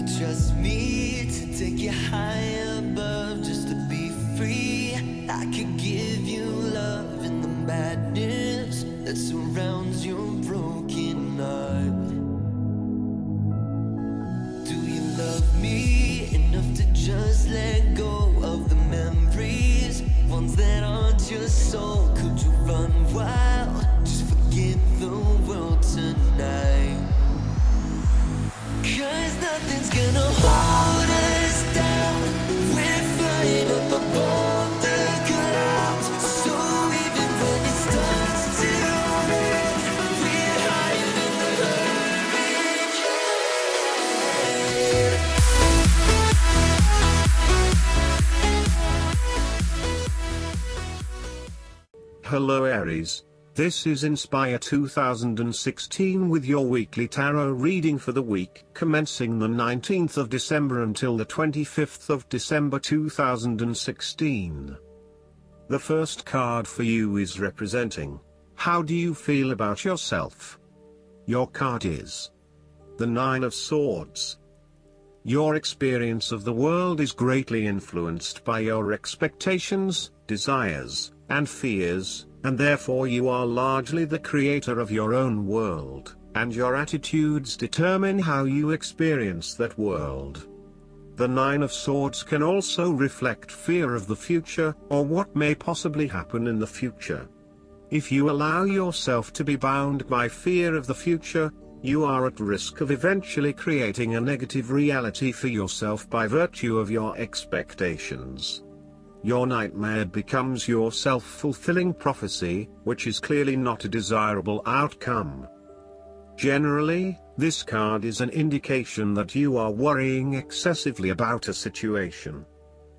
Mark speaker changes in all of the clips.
Speaker 1: you trust me to take you high above just to be free? I could give you love in the madness that surrounds your broken heart. Do you love me enough to just let go of the memories, ones that aren't your soul? Could you run wild, just forget the world tonight? 'Cause nothing's gonna hold us down. We're flying up above the clouds. So even when it starts to rain, we're higher than the hurricane.
Speaker 2: Hello Aries, this is Inspire 2016 with your weekly tarot reading for the week commencing the 19th of December until the 25th of December 2016. The first card for you is representing, how do you feel about yourself? Your card is the Nine of Swords. Your experience of the world is greatly influenced by your expectations, desires, and fears, and therefore you are largely the creator of your own world, and your attitudes determine how you experience that world. The Nine of Swords can also reflect fear of the future, or what may possibly happen in the future. If you allow yourself to be bound by fear of the future, you are at risk of eventually creating a negative reality for yourself by virtue of your expectations. Your nightmare becomes your self-fulfilling prophecy, which is clearly not a desirable outcome. Generally, this card is an indication that you are worrying excessively about a situation.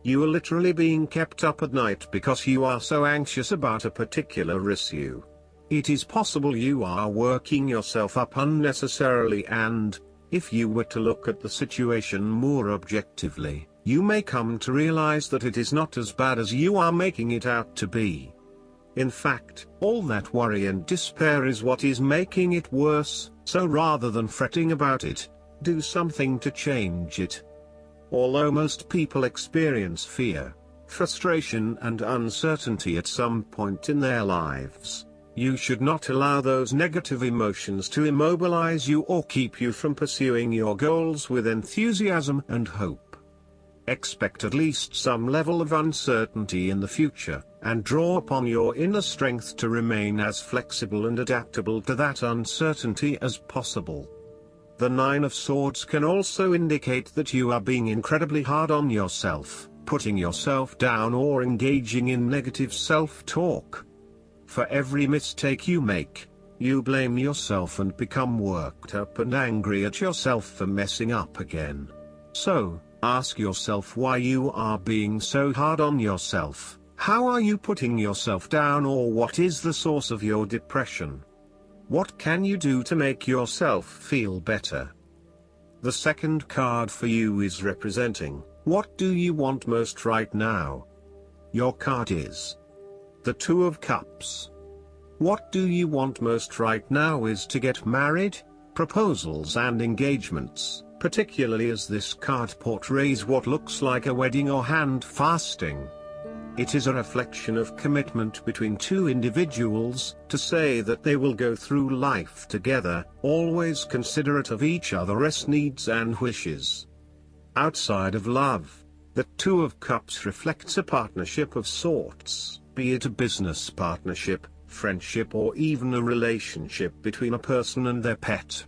Speaker 2: You are literally being kept up at night because you are so anxious about a particular issue. It is possible you are working yourself up unnecessarily, and, if you were to look at the situation more objectively, you may come to realize that it is not as bad as you are making it out to be. In fact, all that worry and despair is what is making it worse, so rather than fretting about it, do something to change it. Although most people experience fear, frustration and uncertainty at some point in their lives, you should not allow those negative emotions to immobilize you or keep you from pursuing your goals with enthusiasm and hope. Expect at least some level of uncertainty in the future, and draw upon your inner strength to remain as flexible and adaptable to that uncertainty as possible. The Nine of Swords can also indicate that you are being incredibly hard on yourself, putting yourself down or engaging in negative self-talk. For every mistake you make, you blame yourself and become worked up and angry at yourself for messing up again. So, ask yourself why you are being so hard on yourself. How are you putting yourself down, or what is the source of your depression? What can you do to make yourself feel better? The second card for you is representing, what do you want most right now? Your card is the Two of Cups. What do you want most right now is to get married, proposals and engagements, particularly as this card portrays what looks like a wedding or hand fasting. It is a reflection of commitment between two individuals, to say that they will go through life together, always considerate of each other's needs and wishes. Outside of love, the Two of Cups reflects a partnership of sorts, be it a business partnership, friendship or even a relationship between a person and their pet.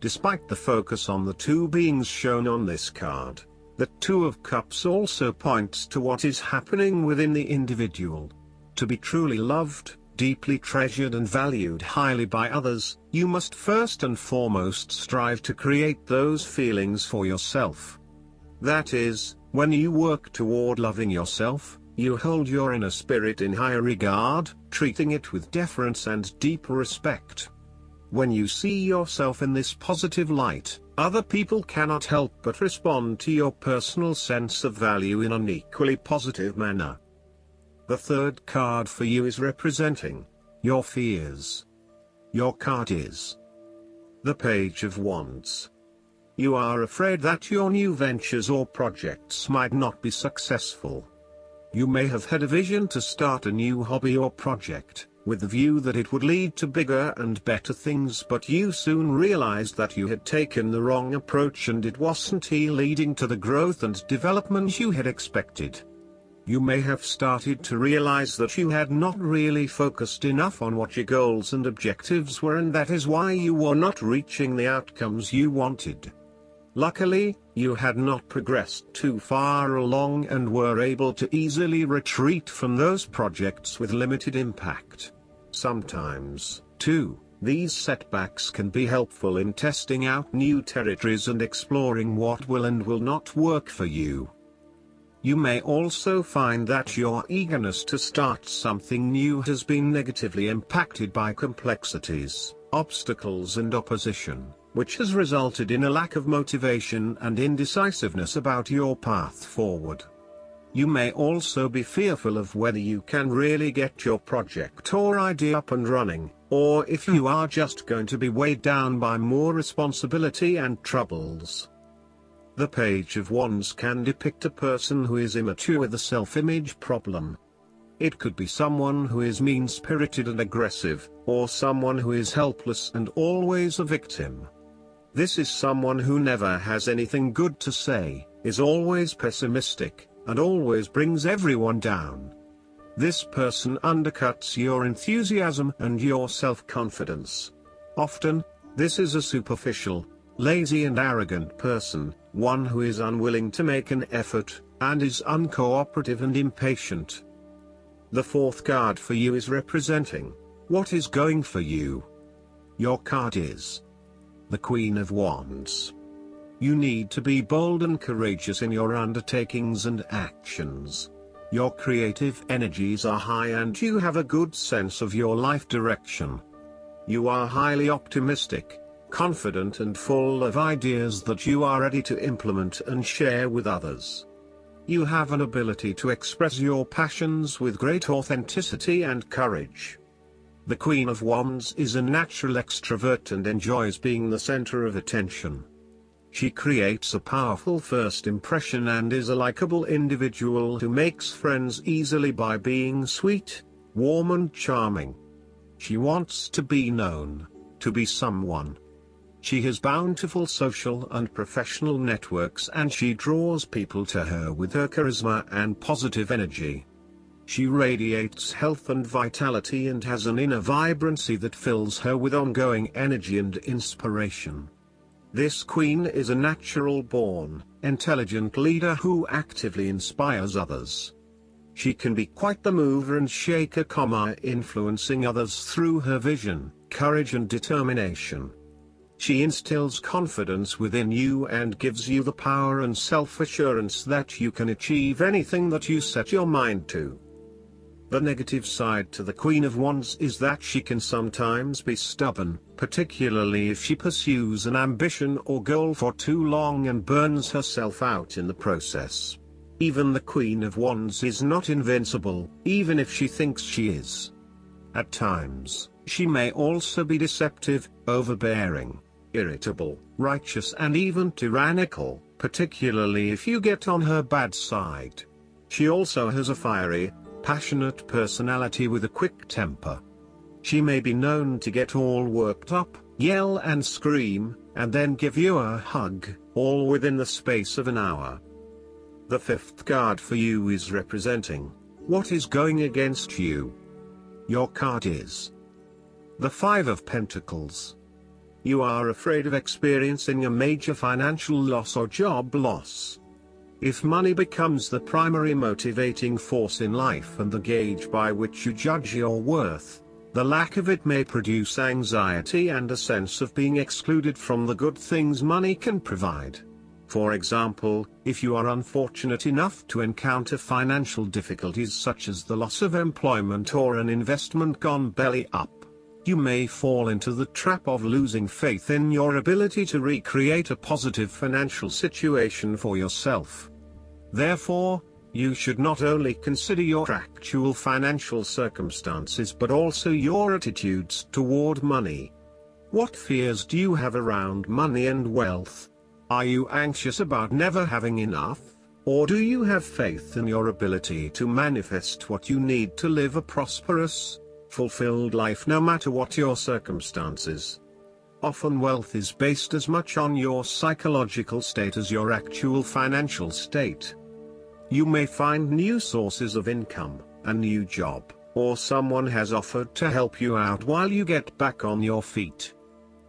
Speaker 2: Despite the focus on the two beings shown on this card, the Two of Cups also points to what is happening within the individual. To be truly loved, deeply treasured and valued highly by others, you must first and foremost strive to create those feelings for yourself. That is, when you work toward loving yourself, you hold your inner spirit in high regard, treating it with deference and deep respect. When you see yourself in this positive light, other people cannot help but respond to your personal sense of value in an equally positive manner. The third card for you is representing your fears. Your card is the Page of Wands. You are afraid that your new ventures or projects might not be successful. You may have had a vision to start a new hobby or project, with the view that it would lead to bigger and better things, but you soon realized that you had taken the wrong approach and it wasn't leading to the growth and development you had expected. You may have started to realize that you had not really focused enough on what your goals and objectives were, and that is why you were not reaching the outcomes you wanted. Luckily, you had not progressed too far along and were able to easily retreat from those projects with limited impact. Sometimes, too, these setbacks can be helpful in testing out new territories and exploring what will and will not work for you. You may also find that your eagerness to start something new has been negatively impacted by complexities, obstacles and opposition, which has resulted in a lack of motivation and indecisiveness about your path forward. You may also be fearful of whether you can really get your project or idea up and running, or if you are just going to be weighed down by more responsibility and troubles. The Page of Wands can depict a person who is immature with a self-image problem. It could be someone who is mean-spirited and aggressive, or someone who is helpless and always a victim. This is someone who never has anything good to say, is always pessimistic, and always brings everyone down. This person undercuts your enthusiasm and your self-confidence. Often, this is a superficial, lazy and arrogant person, one who is unwilling to make an effort, and is uncooperative and impatient. The fourth card for you is representing what is going for you. Your card is the Queen of Wands. You need to be bold and courageous in your undertakings and actions. Your creative energies are high and you have a good sense of your life direction. You are highly optimistic, confident and full of ideas that you are ready to implement and share with others. You have an ability to express your passions with great authenticity and courage. The Queen of Wands is a natural extrovert and enjoys being the center of attention. She creates a powerful first impression and is a likable individual who makes friends easily by being sweet, warm and charming. She wants to be known, to be someone. She has bountiful social and professional networks and she draws people to her with her charisma and positive energy. She radiates health and vitality and has an inner vibrancy that fills her with ongoing energy and inspiration. This queen is a natural-born, intelligent leader who actively inspires others. She can be quite the mover and shaker, influencing others through her vision, courage and determination. She instills confidence within you and gives you the power and self-assurance that you can achieve anything that you set your mind to. The negative side to the Queen of Wands is that she can sometimes be stubborn, particularly if she pursues an ambition or goal for too long and burns herself out in the process. Even the Queen of Wands is not invincible, even if she thinks she is. At times, she may also be deceptive, overbearing, irritable, righteous and even tyrannical, particularly if you get on her bad side. She also has a fiery, passionate personality with a quick temper. She may be known to get all worked up, yell and scream, and then give you a hug, all within the space of an hour. The fifth card for you is representing what is going against you. Your card is the Five of Pentacles. You are afraid of experiencing a major financial loss or job loss. If money becomes the primary motivating force in life and the gauge by which you judge your worth, the lack of it may produce anxiety and a sense of being excluded from the good things money can provide. For example, if you are unfortunate enough to encounter financial difficulties such as the loss of employment or an investment gone belly up, you may fall into the trap of losing faith in your ability to recreate a positive financial situation for yourself. Therefore, you should not only consider your actual financial circumstances but also your attitudes toward money. What fears do you have around money and wealth? Are you anxious about never having enough? Or do you have faith in your ability to manifest what you need to live a prosperous, fulfilled life no matter what your circumstances? Often wealth is based as much on your psychological state as your actual financial state. You may find new sources of income, a new job, or someone has offered to help you out while you get back on your feet.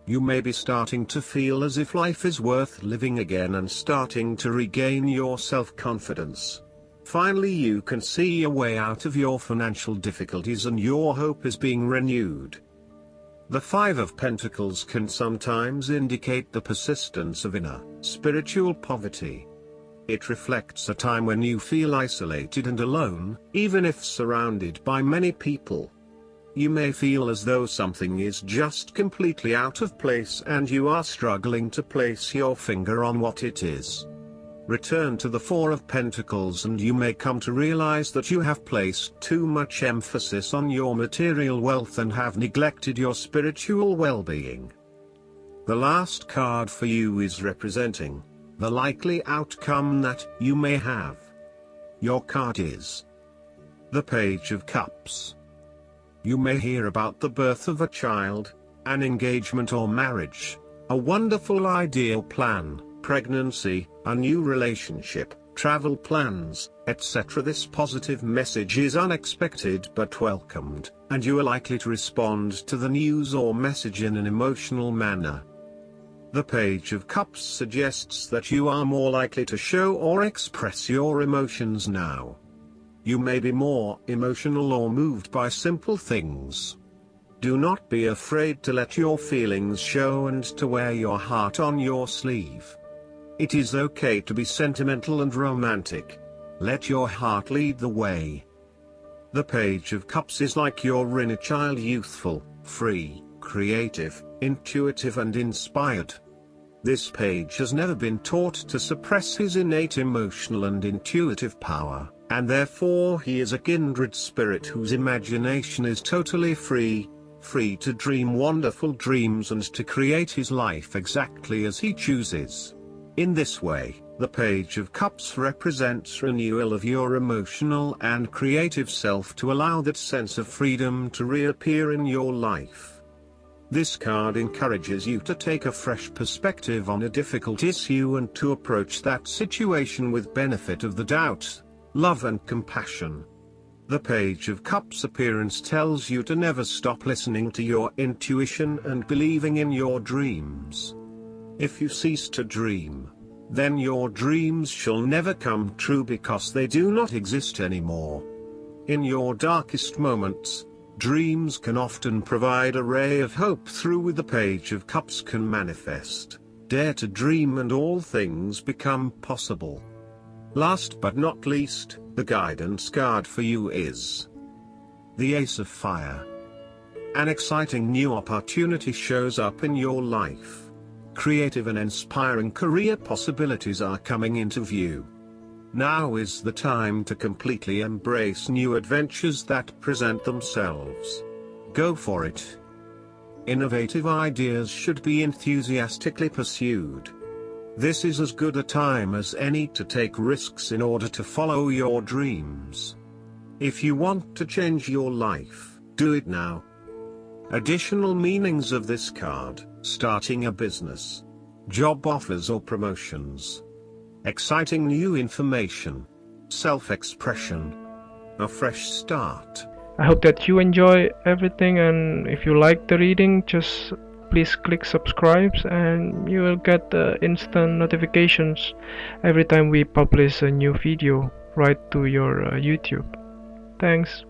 Speaker 2: You may be starting to feel as if life is worth living again and starting to regain your self-confidence. Finally, you can see a way out of your financial difficulties and your hope is being renewed. The Five of Pentacles can sometimes indicate the persistence of inner, spiritual poverty. It reflects a time when you feel isolated and alone, even if surrounded by many people. You may feel as though something is just completely out of place and you are struggling to place your finger on what it is. Return to the Four of Pentacles and you may come to realize that you have placed too much emphasis on your material wealth and have neglected your spiritual well-being. The last card for you is representing the likely outcome that you may have. Your card is the Page of Cups. You may hear about the birth of a child, an engagement or marriage, a wonderful ideal plan, pregnancy, a new relationship, travel plans, etc. This positive message is unexpected but welcomed, and you are likely to respond to the news or message in an emotional manner. The Page of Cups suggests that you are more likely to show or express your emotions now. You may be more emotional or moved by simple things. Do not be afraid to let your feelings show and to wear your heart on your sleeve. It is okay to be sentimental and romantic. Let your heart lead the way. The Page of Cups is like your inner child, youthful, free, creative, intuitive and inspired. This page has never been taught to suppress his innate emotional and intuitive power, and therefore he is a kindred spirit whose imagination is totally free to dream wonderful dreams and to create his life exactly as he chooses. In this way, the Page of Cups represents renewal of your emotional and creative self to allow that sense of freedom to reappear in your life. This card encourages you to take a fresh perspective on a difficult issue and to approach that situation with benefit of the doubt, love and compassion. The Page of Cups appearance tells you to never stop listening to your intuition and believing in your dreams. If you cease to dream, then your dreams shall never come true because they do not exist anymore. In your darkest moments, dreams can often provide a ray of hope through which the Page of Cups can manifest. Dare to dream and all things become possible. Last but not least, the guidance card for you is the Ace of Fire. An exciting new opportunity shows up in your life. Creative and inspiring career possibilities are coming into view. Now is the time to completely embrace new adventures that present themselves. Go for it. Innovative ideas should be enthusiastically pursued. This is as good a time as any to take risks in order to follow your dreams. If you want to change your life, do it now. Additional meanings of this card: starting a business, job offers or promotions, exciting new information, self-expression, a fresh start.
Speaker 3: I hope that you enjoy everything, and if you like the reading, just please click subscribe and you will get instant notifications every time we publish a new video right to your YouTube. Thanks.